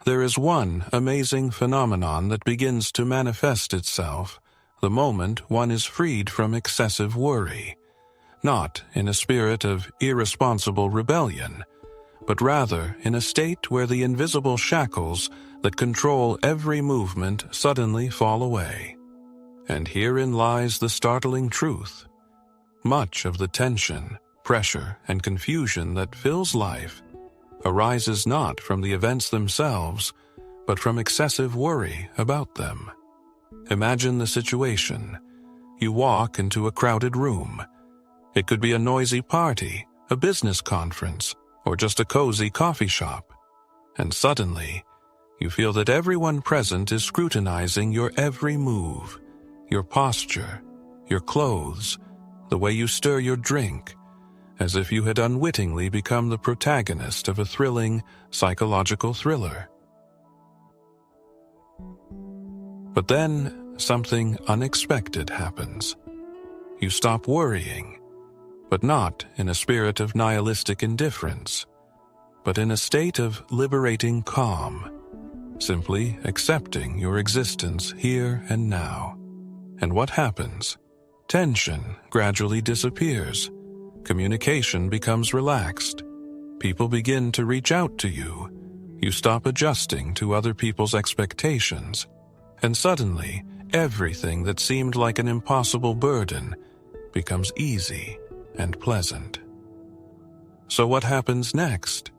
There is one amazing phenomenon that begins to manifest itself the moment one is freed from excessive worry, not in a spirit of irresponsible rebellion, but rather in a state where the invisible shackles that control every movement suddenly fall away. And herein lies the startling truth. Much of the tension, pressure, and confusion that fills life arises not from the events themselves, but from excessive worry about them. Imagine the situation. You walk into a crowded room. It could be a noisy party, a business conference, or just a cozy coffee shop. And suddenly, you feel that everyone present is scrutinizing your every move, your posture, your clothes, the way you stir your drink, as if you had unwittingly become the protagonist of a thrilling psychological thriller. But then something unexpected happens. You stop worrying, but not in a spirit of nihilistic indifference, but in a state of liberating calm, simply accepting your existence here and now. And what happens? Tension gradually disappears. Communication becomes relaxed. People begin to reach out to you. You stop adjusting to other people's expectations. And suddenly, everything that seemed like an impossible burden becomes easy and pleasant. So what happens next?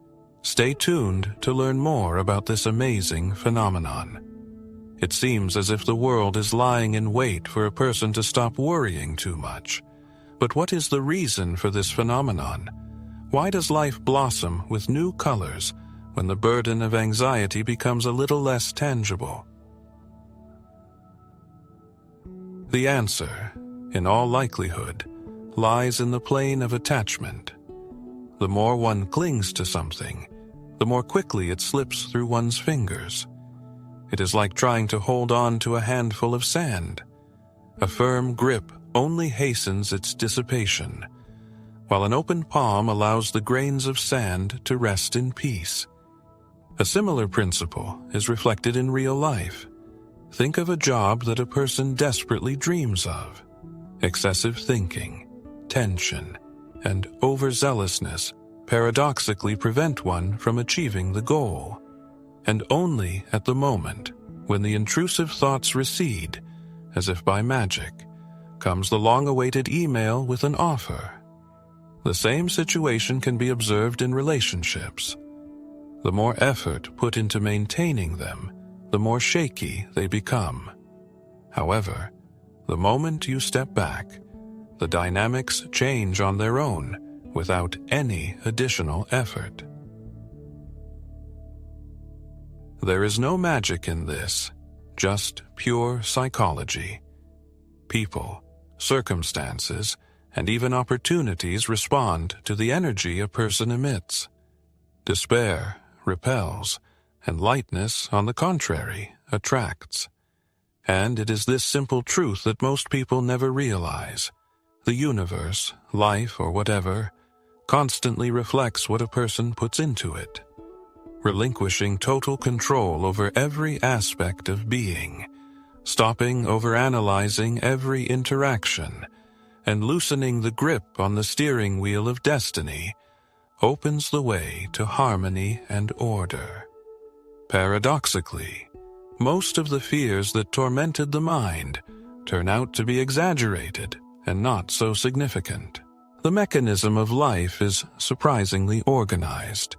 Stay tuned to learn more about this amazing phenomenon. It seems as if the world is lying in wait for a person to stop worrying too much. But what is the reason for this phenomenon? Why does life blossom with new colors when the burden of anxiety becomes a little less tangible? The answer, in all likelihood, lies in the plane of attachment. The more one clings to something, the more quickly it slips through one's fingers. It is like trying to hold on to a handful of sand. A firm grip only hastens its dissipation, while an open palm allows the grains of sand to rest in peace. A similar principle is reflected in real life. Think of a job that a person desperately dreams of. Excessive thinking, tension, and overzealousness paradoxically prevent one from achieving the goal. And only at the moment when the intrusive thoughts recede, as if by magic, comes the long-awaited email with an offer. The same situation can be observed in relationships. The more effort put into maintaining them, the more shaky they become. However, the moment you step back, the dynamics change on their own without any additional effort. There is no magic in this, just pure psychology. People, circumstances, and even opportunities respond to the energy a person emits. Despair repels, and lightness, on the contrary, attracts. And it is this simple truth that most people never realize. The universe, life, or whatever, constantly reflects what a person puts into it. Relinquishing total control over every aspect of being, stopping overanalyzing every interaction, and loosening the grip on the steering wheel of destiny opens the way to harmony and order. Paradoxically, most of the fears that tormented the mind turn out to be exaggerated and not so significant. The mechanism of life is surprisingly organized.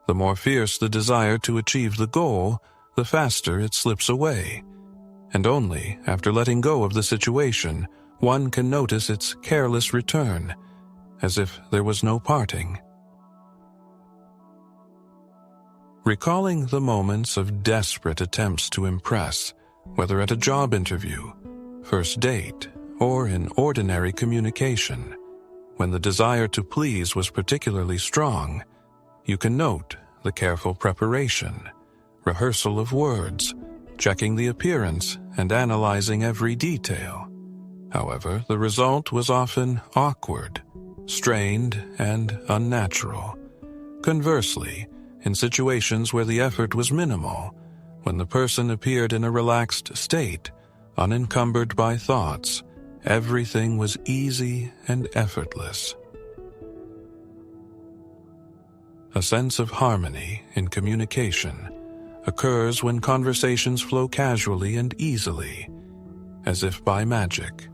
The more fierce the desire to achieve the goal, the faster it slips away. And only after letting go of the situation, one can notice its careless return, as if there was no parting. Recalling the moments of desperate attempts to impress, whether at a job interview, first date, or in ordinary communication, when the desire to please was particularly strong, you can note the careful preparation, rehearsal of words, checking the appearance, and analyzing every detail. However, the result was often awkward, strained, and unnatural. Conversely, in situations where the effort was minimal, when the person appeared in a relaxed state, unencumbered by thoughts. Everything was easy and effortless. A sense of harmony in communication occurs when conversations flow casually and easily, as if by magic.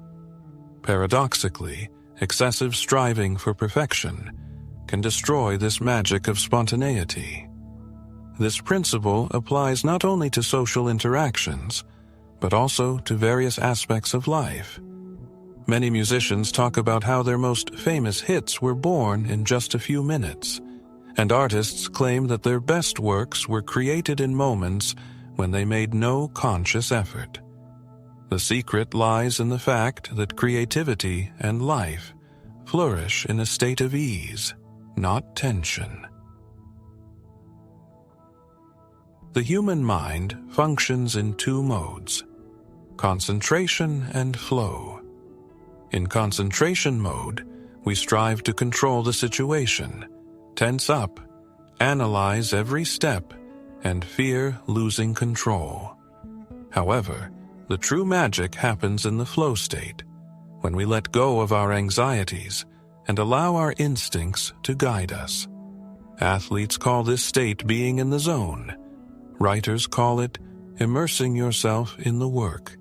Paradoxically, excessive striving for perfection can destroy this magic of spontaneity. This principle applies not only to social interactions, but also to various aspects of life. Many musicians talk about how their most famous hits were born in just a few minutes, and artists claim that their best works were created in moments when they made no conscious effort. The secret lies in the fact that creativity and life flourish in a state of ease, not tension. The human mind functions in two modes: concentration and flow. In concentration mode, we strive to control the situation, tense up, analyze every step, and fear losing control. However, the true magic happens in the flow state, when we let go of our anxieties and allow our instincts to guide us. Athletes call this state being in the zone. Writers call it immersing yourself in the work.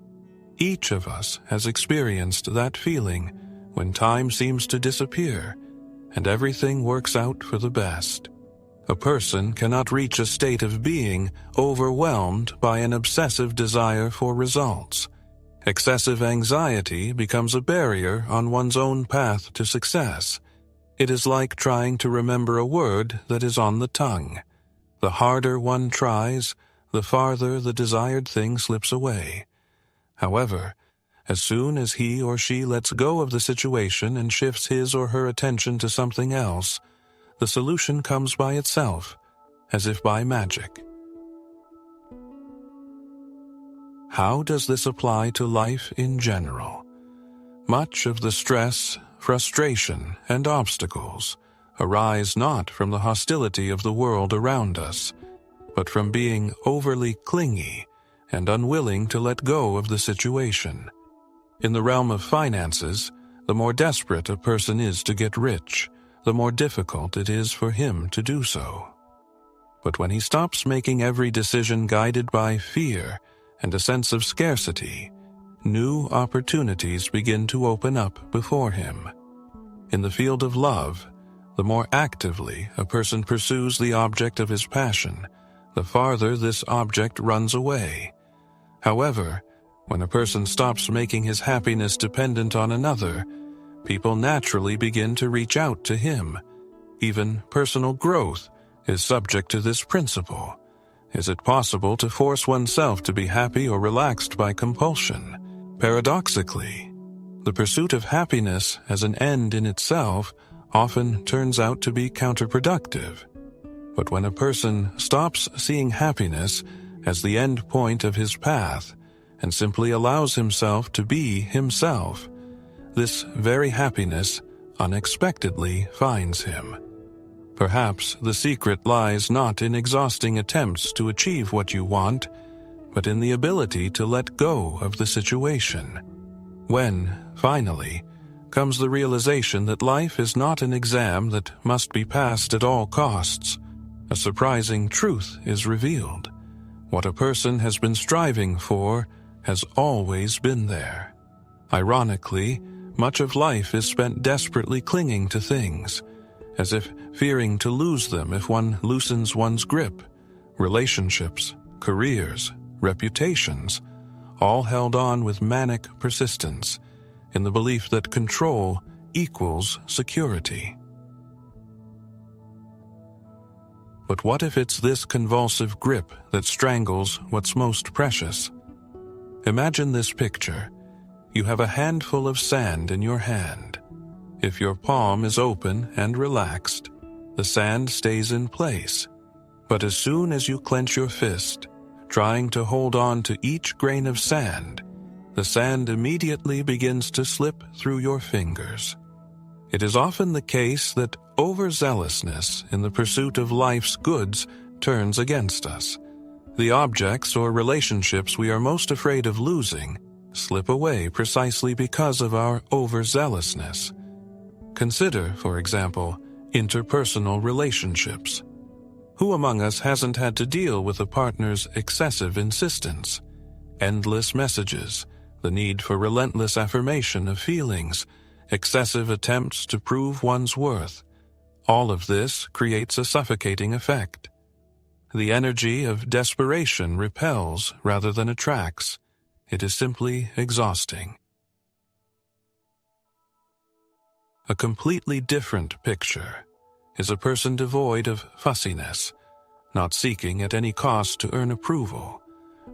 Each of us has experienced that feeling when time seems to disappear and everything works out for the best. A person cannot reach a state of being overwhelmed by an obsessive desire for results. Excessive anxiety becomes a barrier on one's own path to success. It is like trying to remember a word that is on the tongue. The harder one tries, the farther the desired thing slips away. However, as soon as he or she lets go of the situation and shifts his or her attention to something else, the solution comes by itself, as if by magic. How does this apply to life in general? Much of the stress, frustration, and obstacles arise not from the hostility of the world around us, but from being overly clingy and unwilling to let go of the situation. In the realm of finances, the more desperate a person is to get rich, the more difficult it is for him to do so. But when he stops making every decision guided by fear and a sense of scarcity, new opportunities begin to open up before him. In the field of love, the more actively a person pursues the object of his passion, the farther this object runs away. However, when a person stops making his happiness dependent on another, people naturally begin to reach out to him. Even personal growth is subject to this principle. Is it possible to force oneself to be happy or relaxed by compulsion? Paradoxically, the pursuit of happiness as an end in itself often turns out to be counterproductive. But when a person stops seeing happiness as the end point of his path and simply allows himself to be himself, this very happiness unexpectedly finds him. Perhaps the secret lies not in exhausting attempts to achieve what you want, but in the ability to let go of the situation. When, finally, comes the realization that life is not an exam that must be passed at all costs, a surprising truth is revealed. What a person has been striving for has always been there. Ironically, much of life is spent desperately clinging to things, as if fearing to lose them if one loosens one's grip. Relationships, careers, reputations, all held on with manic persistence, in the belief that control equals security. But what if it's this convulsive grip that strangles what's most precious? Imagine this picture. You have a handful of sand in your hand. If your palm is open and relaxed, the sand stays in place. But as soon as you clench your fist, trying to hold on to each grain of sand, the sand immediately begins to slip through your fingers. It is often the case that overzealousness in the pursuit of life's goods turns against us. The objects or relationships we are most afraid of losing slip away precisely because of our overzealousness. Consider, for example, interpersonal relationships. Who among us hasn't had to deal with a partner's excessive insistence, endless messages, the need for relentless affirmation of feelings, excessive attempts to prove one's worth? All of this creates a suffocating effect. The energy of desperation repels rather than attracts. It is simply exhausting. A completely different picture is a person devoid of fussiness, not seeking at any cost to earn approval,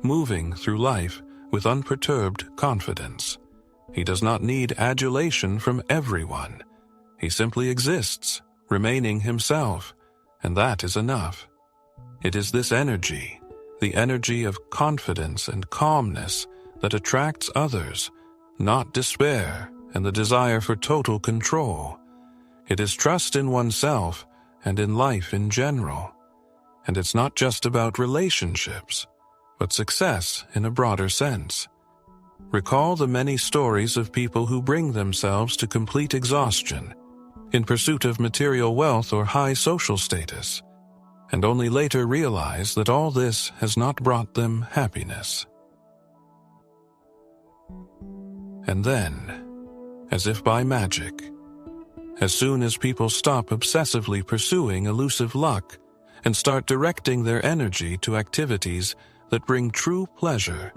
moving through life with unperturbed confidence. He does not need adulation from everyone. He simply exists, remaining himself, and that is enough. It is this energy, the energy of confidence and calmness, that attracts others, not despair and the desire for total control. It is trust in oneself and in life in general. And it's not just about relationships, but success in a broader sense. Recall the many stories of people who bring themselves to complete exhaustion in pursuit of material wealth or high social status, and only later realize that all this has not brought them happiness. And then, as if by magic, as soon as people stop obsessively pursuing elusive luck and start directing their energy to activities that bring true pleasure,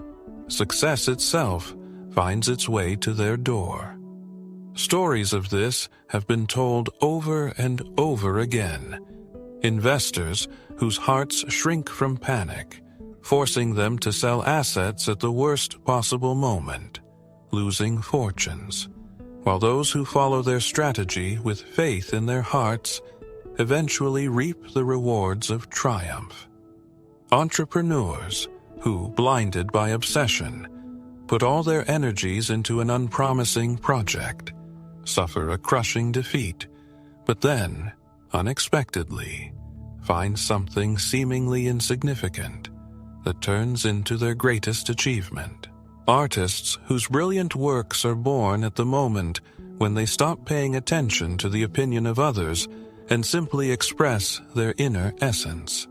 success itself finds its way to their door. Stories of this have been told over and over again. Investors whose hearts shrink from panic, forcing them to sell assets at the worst possible moment, losing fortunes, while those who follow their strategy with faith in their hearts eventually reap the rewards of triumph. Entrepreneurs who, blinded by obsession, put all their energies into an unpromising project, suffer a crushing defeat, but then, unexpectedly, find something seemingly insignificant that turns into their greatest achievement. Artists whose brilliant works are born at the moment when they stop paying attention to the opinion of others and simply express their inner essence.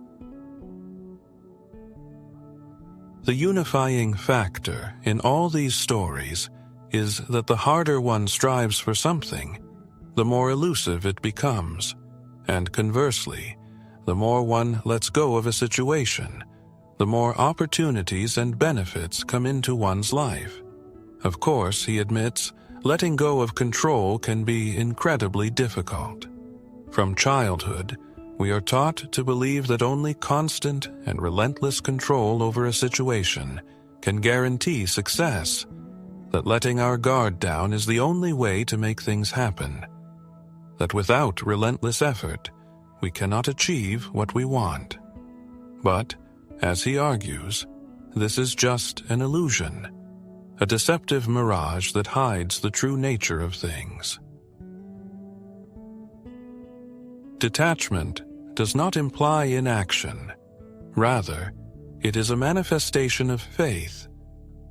The unifying factor in all these stories is that the harder one strives for something, the more elusive it becomes, and conversely, the more one lets go of a situation, the more opportunities and benefits come into one's life. Of course, he admits, letting go of control can be incredibly difficult. From childhood, we are taught to believe that only constant and relentless control over a situation can guarantee success, that letting our guard down is the only way to make things happen, that without relentless effort, we cannot achieve what we want. But, as he argues, this is just an illusion, a deceptive mirage that hides the true nature of things. Detachment does not imply inaction. Rather, it is a manifestation of faith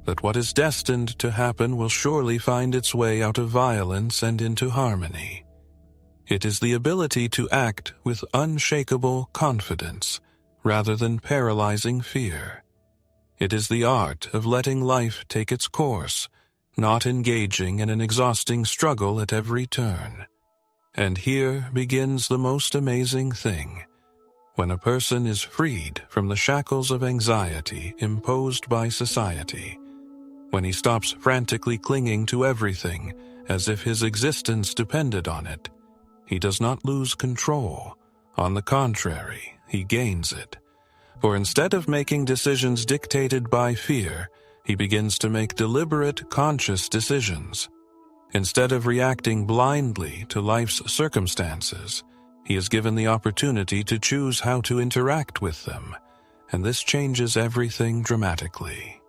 that what is destined to happen will surely find its way out of violence and into harmony. It is the ability to act with unshakable confidence rather than paralyzing fear. It is the art of letting life take its course, not engaging in an exhausting struggle at every turn. And here begins the most amazing thing. When a person is freed from the shackles of anxiety imposed by society, when he stops frantically clinging to everything as if his existence depended on it, he does not lose control. On the contrary, he gains it. For instead of making decisions dictated by fear, he begins to make deliberate, conscious decisions. Instead of reacting blindly to life's circumstances, he is given the opportunity to choose how to interact with them, and this changes everything dramatically.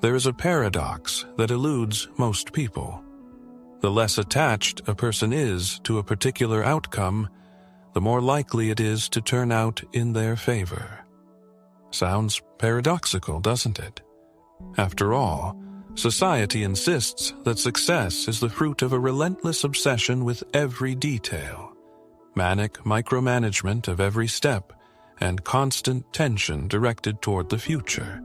There is a paradox that eludes most people. The less attached a person is to a particular outcome, the more likely it is to turn out in their favor. Sounds paradoxical, doesn't it? After all, society insists that success is the fruit of a relentless obsession with every detail, manic micromanagement of every step, and constant tension directed toward the future.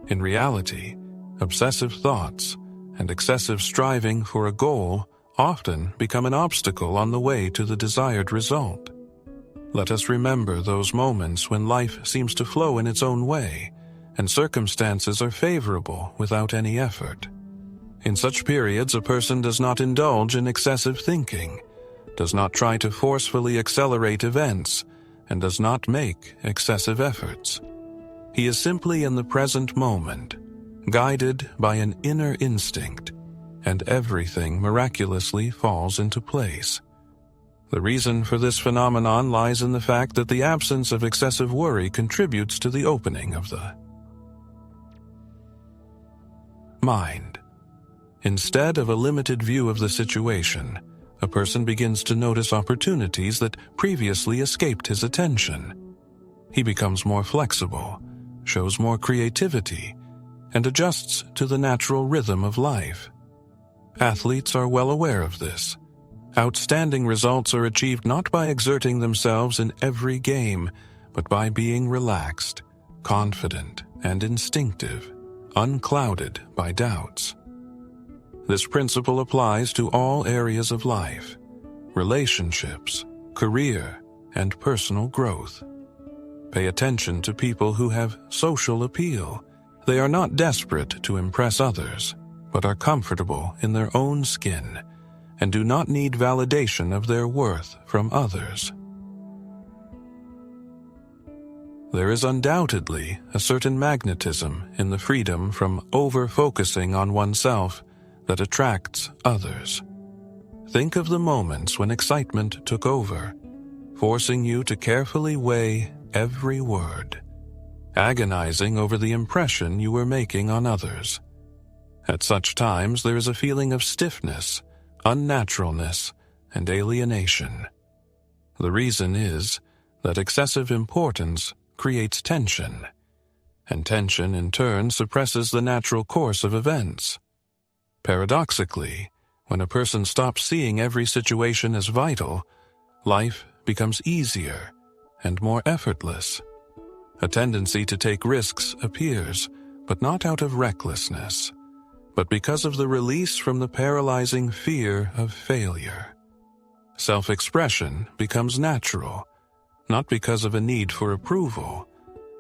In reality, obsessive thoughts and excessive striving for a goal often become an obstacle on the way to the desired result. Let us remember those moments when life seems to flow in its own way, and circumstances are favorable without any effort. In such periods, a person does not indulge in excessive thinking, does not try to forcefully accelerate events, and does not make excessive efforts. He is simply in the present moment, guided by an inner instinct, and everything miraculously falls into place. The reason for this phenomenon lies in the fact that the absence of excessive worry contributes to the opening of the mind. Instead of a limited view of the situation, a person begins to notice opportunities that previously escaped his attention. He becomes more flexible, shows more creativity, and adjusts to the natural rhythm of life. Athletes are well aware of this. Outstanding results are achieved not by exerting themselves in every game, but by being relaxed, confident, and instinctive, unclouded by doubts. This principle applies to all areas of life: relationships, career, and personal growth. Pay attention to people who have social appeal. They are not desperate to impress others, but are comfortable in their own skin and do not need validation of their worth from others. There is undoubtedly a certain magnetism in the freedom from over-focusing on oneself that attracts others. Think of the moments when excitement took over, forcing you to carefully weigh every word, agonizing over the impression you were making on others. At such times, there is a feeling of stiffness, unnaturalness, and alienation. The reason is that excessive importance creates tension, and tension in turn suppresses the natural course of events. Paradoxically, when a person stops seeing every situation as vital, life becomes easier and more effortless. A tendency to take risks appears, but not out of recklessness, but because of the release from the paralyzing fear of failure. Self-expression becomes natural, not because of a need for approval,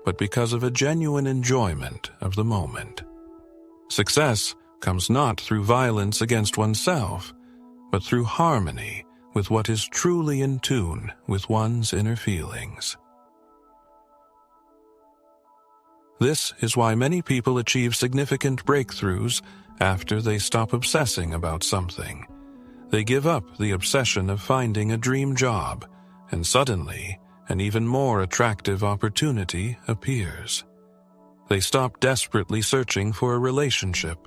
but because of a genuine enjoyment of the moment. Success comes not through violence against oneself, but through harmony with what is truly in tune with one's inner feelings. This is why many people achieve significant breakthroughs after they stop obsessing about something. They give up the obsession of finding a dream job, and suddenly an even more attractive opportunity appears. They stop desperately searching for a relationship,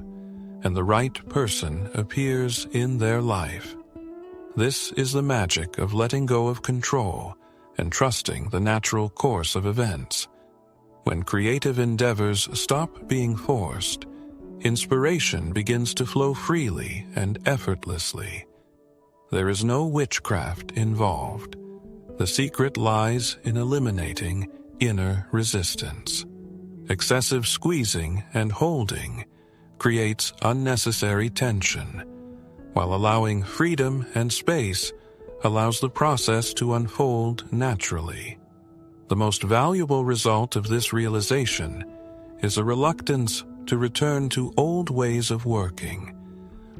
and the right person appears in their life. This is the magic of letting go of control and trusting the natural course of events. When creative endeavors stop being forced, inspiration begins to flow freely and effortlessly. There is no witchcraft involved. The secret lies in eliminating inner resistance. Excessive squeezing and holding creates unnecessary tension, while allowing freedom and space allows the process to unfold naturally. The most valuable result of this realization is a reluctance to return to old ways of working.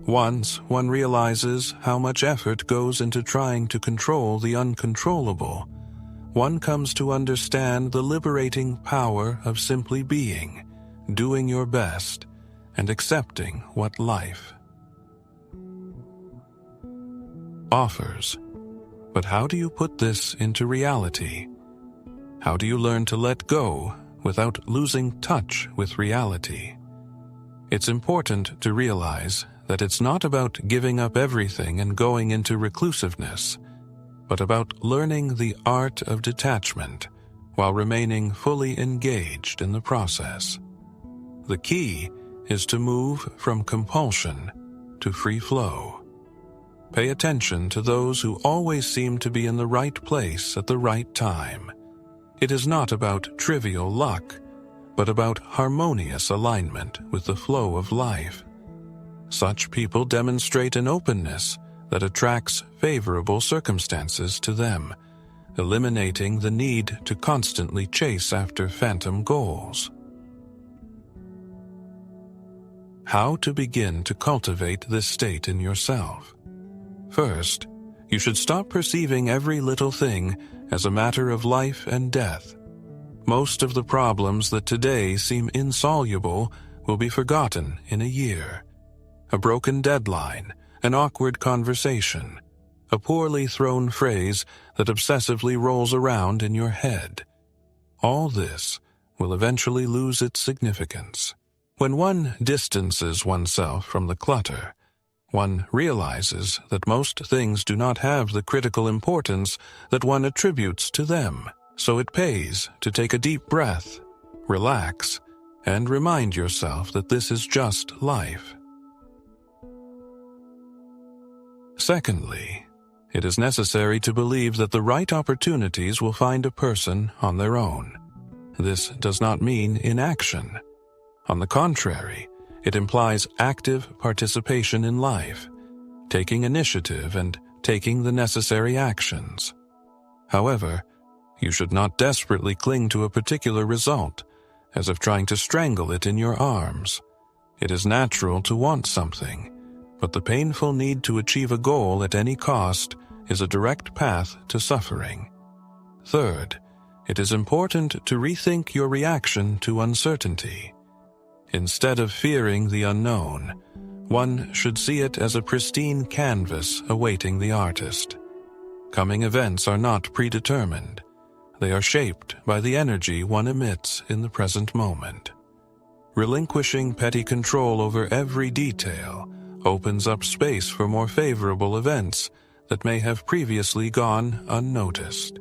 Once one realizes how much effort goes into trying to control the uncontrollable, one comes to understand the liberating power of simply being, doing your best, and accepting what life offers. But how do you put this into reality? How do you learn to let go without losing touch with reality? It's important to realize that it's not about giving up everything and going into reclusiveness. but about learning the art of detachment while remaining fully engaged in the process. The key is to move from compulsion to free flow. Pay attention to those who always seem to be in the right place at the right time. It is not about trivial luck, but about harmonious alignment with the flow of life. Such people demonstrate an openness that attracts favorable circumstances to them, eliminating the need to constantly chase after phantom goals. How to begin to cultivate this state in yourself? First, you should stop perceiving every little thing as a matter of life and death. Most of the problems that today seem insoluble will be forgotten in a year. A broken deadline, an awkward conversation, a poorly thrown phrase that obsessively rolls around in your head. All this will eventually lose its significance. When one distances oneself from the clutter, one realizes that most things do not have the critical importance that one attributes to them. So it pays to take a deep breath, relax, and remind yourself that this is just life. Secondly, it is necessary to believe that the right opportunities will find a person on their own. This does not mean inaction. On the contrary, it implies active participation in life, taking initiative and taking the necessary actions. However, you should not desperately cling to a particular result, as if trying to strangle it in your arms. It is natural to want something, but the painful need to achieve a goal at any cost is a direct path to suffering. Third, it is important to rethink your reaction to uncertainty. Instead of fearing the unknown, one should see it as a pristine canvas awaiting the artist. Coming events are not predetermined. They are shaped by the energy one emits in the present moment. Relinquishing petty control over every detail opens up space for more favorable events that may have previously gone unnoticed.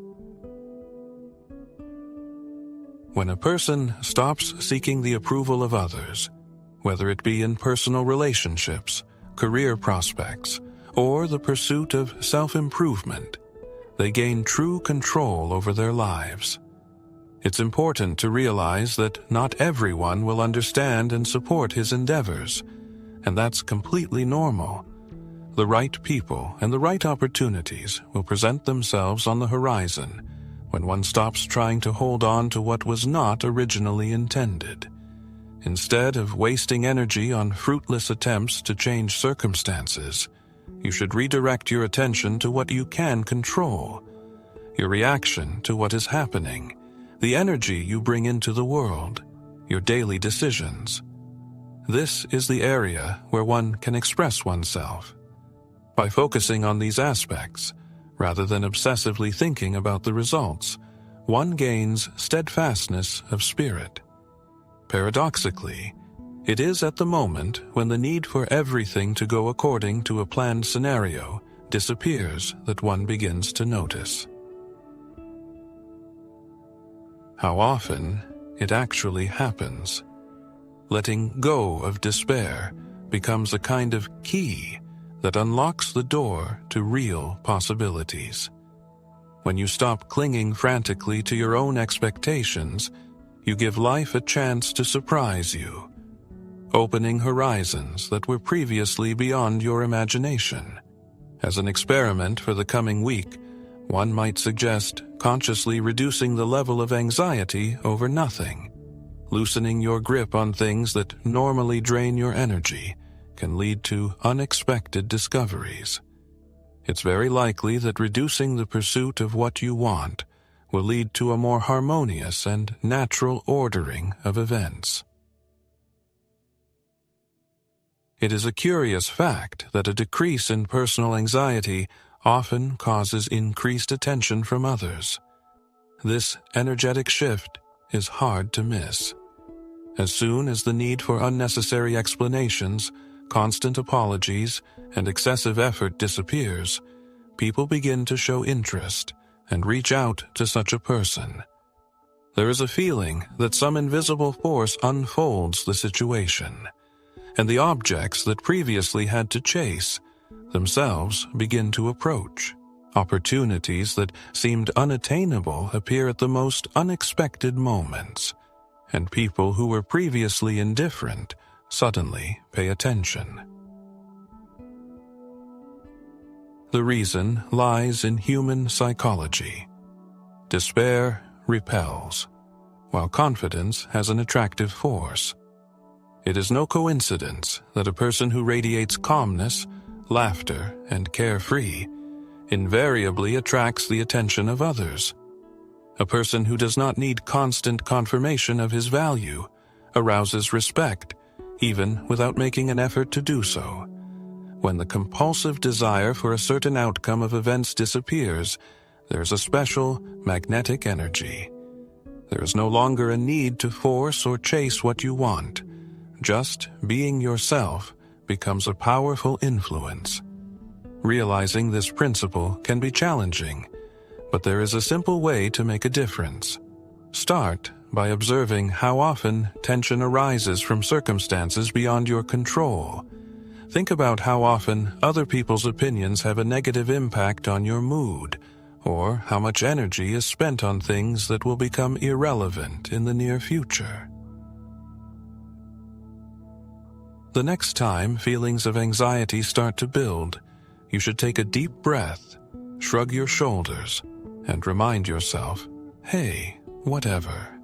When a person stops seeking the approval of others, whether it be in personal relationships, career prospects, or the pursuit of self-improvement, they gain true control over their lives. It's important to realize that not everyone will understand and support his endeavors, and that's completely normal. The right people and the right opportunities will present themselves on the horizon when one stops trying to hold on to what was not originally intended. Instead of wasting energy on fruitless attempts to change circumstances, you should redirect your attention to what you can control, your reaction to what is happening, the energy you bring into the world, your daily decisions. This is the area where one can express oneself. By focusing on these aspects, rather than obsessively thinking about the results, one gains steadfastness of spirit. Paradoxically, it is at the moment when the need for everything to go according to a planned scenario disappears that one begins to notice how often it actually happens. Letting go of despair becomes a kind of key that unlocks the door to real possibilities. When you stop clinging frantically to your own expectations, you give life a chance to surprise you, opening horizons that were previously beyond your imagination. As an experiment for the coming week, one might suggest consciously reducing the level of anxiety over nothing. Loosening your grip on things that normally drain your energy can lead to unexpected discoveries. It's very likely that reducing the pursuit of what you want will lead to a more harmonious and natural ordering of events. It is a curious fact that a decrease in personal anxiety often causes increased attention from others. This energetic shift is hard to miss. As soon as the need for unnecessary explanations, constant apologies, and excessive effort disappears, people begin to show interest and reach out to such a person. There is a feeling that some invisible force unfolds the situation, and the objects that previously had to chase themselves begin to approach. Opportunities that seemed unattainable appear at the most unexpected moments, and people who were previously indifferent suddenly pay attention. The reason lies in human psychology. Despair repels, while confidence has an attractive force. It is no coincidence that a person who radiates calmness, laughter, and carefree invariably attracts the attention of others. A person who does not need constant confirmation of his value arouses respect, even without making an effort to do so. When the compulsive desire for a certain outcome of events disappears, there is a special magnetic energy. There is no longer a need to force or chase what you want. Just being yourself becomes a powerful influence. Realizing this principle can be challenging, but there is a simple way to make a difference. Start by observing how often tension arises from circumstances beyond your control. Think about how often other people's opinions have a negative impact on your mood, or how much energy is spent on things that will become irrelevant in the near future. The next time feelings of anxiety start to build, you should take a deep breath, shrug your shoulders, and remind yourself, hey, whatever.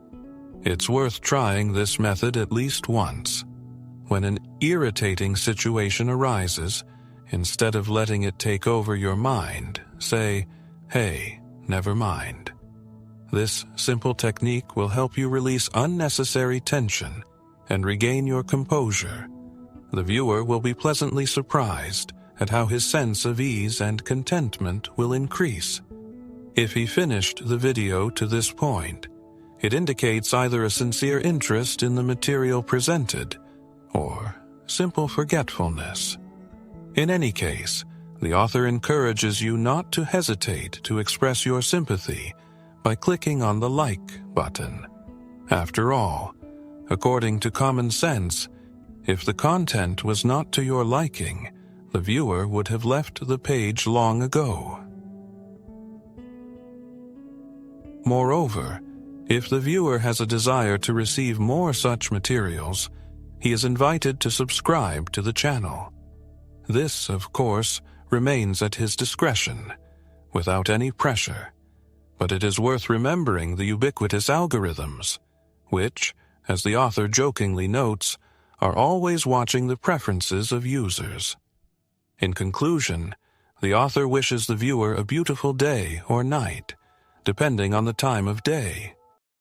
It's worth trying this method at least once. When an irritating situation arises, instead of letting it take over your mind, say, hey, never mind. This simple technique will help you release unnecessary tension and regain your composure. The viewer will be pleasantly surprised at how his sense of ease and contentment will increase. If he finished the video to this point, it indicates either a sincere interest in the material presented or simple forgetfulness. In any case, the author encourages you not to hesitate to express your sympathy by clicking on the like button. After all, according to common sense, if the content was not to your liking, the viewer would have left the page long ago. Moreover, if the viewer has a desire to receive more such materials, he is invited to subscribe to the channel. This, of course, remains at his discretion, without any pressure, but it is worth remembering the ubiquitous algorithms, which, as the author jokingly notes, are always watching the preferences of users. In conclusion, the author wishes the viewer a beautiful day or night, depending on the time of day.